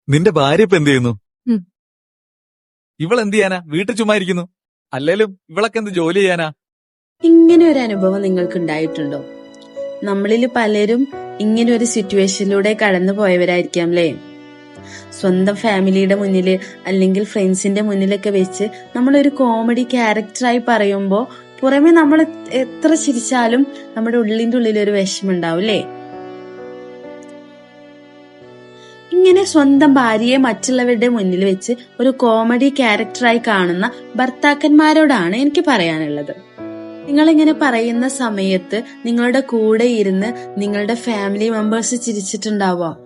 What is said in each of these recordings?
നിന്റെ ഭാര്യ ഇപ്പൊ എന്ത് ചെയ്യുന്നു? ഉം. ഇവളെന്ത് ചെയ്യാനാ? വീട്ടിൽ ചുമ്മാ ഇരിക്കുന്നു. അല്ലേലും ഇവളൊക്കെ എന്ത് ജോലി ചെയ്യാനാ? ഇങ്ങനെ ഒരു അനുഭവം നിങ്ങൾക്ക് ഉണ്ടായിട്ടുണ്ടോ? നമ്മളിൽ പലരും ഇങ്ങനെ ഒരു സിറ്റുവേഷനിലൂടെ കടന്നു പോയവരായിരിക്കാം അല്ലേ? സ്വന്തം ഫാമിലിയുടെ മുന്നില് അല്ലെങ്കിൽ ഫ്രണ്ട്സിന്റെ മുന്നിലൊക്കെ വെച്ച് നമ്മളൊരു കോമഡി ക്യാരക്ടറായി പറയുമ്പോ പുറമെ നമ്മൾ എത്ര ചിരിച്ചാലും നമ്മുടെ ഉള്ളിന്റെ ഉള്ളിൽ ഒരു വിഷമം ഉണ്ടാവും അല്ലേ? ഇങ്ങനെ സ്വന്തം ഭാര്യയെ മറ്റുള്ളവരുടെ മുന്നിൽ വെച്ച് ഒരു കോമഡി ക്യാരക്ടറായി കാണുന്ന ഭർത്താക്കന്മാരോടാണ് എനിക്ക് പറയാനുള്ളത്. നിങ്ങളിങ്ങനെ പറയുന്ന സമയത്ത് നിങ്ങളുടെ കൂടെ ഇരുന്ന് നിങ്ങളുടെ ഫാമിലി മെമ്പേഴ്സ് ചിരിച്ചിട്ടുണ്ടാവാം,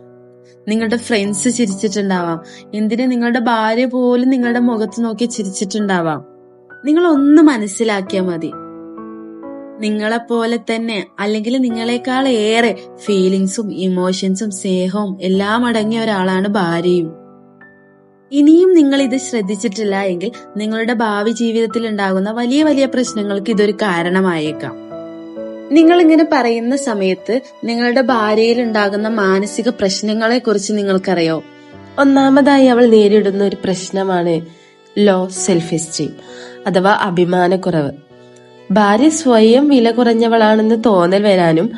നിങ്ങളുടെ ഫ്രണ്ട്സ് ചിരിച്ചിട്ടുണ്ടാവാം, എന്തിന് നിങ്ങളുടെ ഭാര്യ പോലും നിങ്ങളുടെ മുഖത്ത് നോക്കി ചിരിച്ചിട്ടുണ്ടാവാം. നിങ്ങൾ ഒന്ന് മനസ്സിലാക്കിയാൽ മതി, നിങ്ങളെപ്പോലെ തന്നെ അല്ലെങ്കിൽ നിങ്ങളെക്കാൾ ഏറെ ഫീലിങ്സും ഇമോഷൻസും സ്നേഹവും എല്ലാം അടങ്ങിയ ഒരാളാണ് ഭാര്യയും. ഇനിയും നിങ്ങൾ ഇത് ശ്രദ്ധിച്ചിട്ടില്ല എങ്കിൽ നിങ്ങളുടെ ഭാവി ജീവിതത്തിൽ ഉണ്ടാകുന്ന വലിയ വലിയ പ്രശ്നങ്ങൾക്ക് ഇതൊരു കാരണമായേക്കാം. നിങ്ങൾ ഇങ്ങനെ പറയുന്ന സമയത്ത് നിങ്ങളുടെ ഭാര്യയിൽ ഉണ്ടാകുന്ന മാനസിക പ്രശ്നങ്ങളെ കുറിച്ച് നിങ്ങൾക്കറിയോ? ഒന്നാമതായി അവൾ നേരിടുന്ന ഒരു പ്രശ്നമാണ് ലോ സെൽഫ് എസ്റ്റീം അഥവാ അഭിമാനക്കുറവ്. ഭാര്യ സ്വയം വില കുറഞ്ഞവളാണെന്ന് തോന്നൽ വരാനും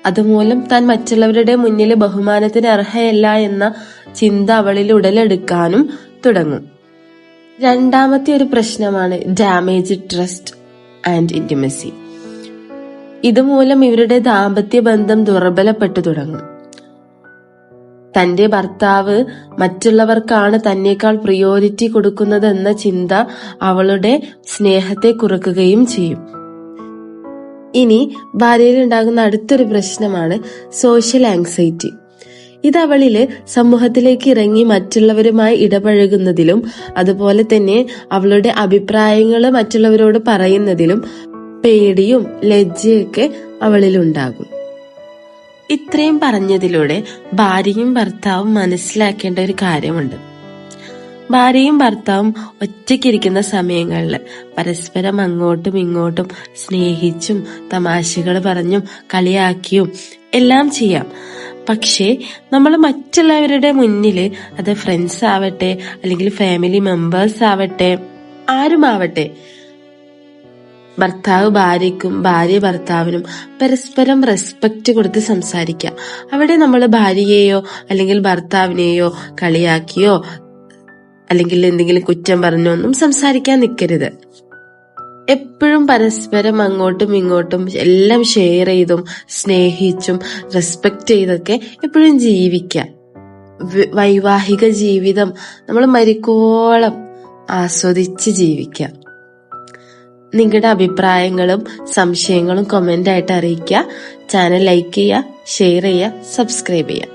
അതുമൂലം താൻ മറ്റുള്ളവരുടെ മുന്നിൽ ബഹുമാനത്തിന് അർഹയല്ല എന്ന ചിന്ത അവളിൽ ഉടലെടുക്കാനും തുടങ്ങും. രണ്ടാമത്തെ ഒരു പ്രശ്നമാണ് ഡാമേജ് ട്രസ്റ്റ് ആൻഡ് ഇന്റിമസി. ഇതുമൂലം ഇവരുടെ ദാമ്പത്യ ബന്ധം ദുർബലപ്പെട്ടു തുടങ്ങും. തന്റെ ഭർത്താവ് മറ്റുള്ളവർക്കാണ് തന്നേക്കാൾ പ്രിയോറിറ്റി കൊടുക്കുന്നത് എന്ന ചിന്ത അവളുടെ സ്നേഹത്തെ കുറക്കുകയും ചെയ്യും. ഇനി ഭാര്യയിൽ ഉണ്ടാകുന്ന അടുത്തൊരു പ്രശ്നമാണ് സോഷ്യൽ ആങ്സൈറ്റി. ഇത് അവളില് സമൂഹത്തിലേക്ക് ഇറങ്ങി മറ്റുള്ളവരുമായി ഇടപഴകുന്നതിലും അതുപോലെ തന്നെ അവളുടെ അഭിപ്രായങ്ങൾ മറ്റുള്ളവരോട് പറയുന്നതിലും പേടിയും ലജ്ജയൊക്കെ അവളിലുണ്ടാകും. ഇത്രയും പറഞ്ഞതിലൂടെ ഭാര്യയും ഭർത്താവും മനസ്സിലാക്കേണ്ട ഒരു കാര്യമുണ്ട്. ഭാര്യയും ഭർത്താവും ഒറ്റയ്ക്കിരിക്കുന്ന സമയങ്ങളിൽ പരസ്പരം അങ്ങോട്ടും ഇങ്ങോട്ടും സ്നേഹിച്ചും തമാശകൾ പറഞ്ഞും കളിയാക്കിയും എല്ലാം ചെയ്യാം. പക്ഷേ നമ്മൾ മറ്റുള്ളവരുടെ മുന്നിൽ, അത് ഫ്രണ്ട്സ് ആവട്ടെ അല്ലെങ്കിൽ ഫാമിലി മെമ്പേഴ്സ് ആവട്ടെ ആരുമാവട്ടെ, ഭർത്താവ് ഭാര്യയ്ക്കും ഭാര്യ ഭർത്താവിനും പരസ്പരം റെസ്പെക്റ്റ് കൊടുത്ത് സംസാരിക്കുക. അവിടെ നമ്മൾ ഭാര്യയെയോ അല്ലെങ്കിൽ ഭർത്താവിനെയോ കളിയാക്കിയോ അല്ലെങ്കിൽ എന്തെങ്കിലും കുറ്റം പറഞ്ഞോ ഒന്നും സംസാരിക്കാൻ നിൽക്കരുത്. എപ്പോഴും പരസ്പരം അങ്ങോട്ടും ഇങ്ങോട്ടും എല്ലാം ഷെയർ ചെയ്തും സ്നേഹിച്ചും റെസ്പെക്ട് ചെയ്തൊക്കെ എപ്പോഴും ജീവിക്കാം. വൈവാഹിക ജീവിതം നമ്മൾ മരിക്കോളം ആസ്വദിച്ച് ജീവിക്കാം. നിങ്ങളുടെ അഭിപ്രായങ്ങളും സംശയങ്ങളും കമന്റ് ആയിട്ട് അറിയിക്കുക. ചാനൽ ലൈക്ക് ചെയ്യുക, ഷെയർ ചെയ്യുക, സബ്സ്ക്രൈബ് ചെയ്യുക.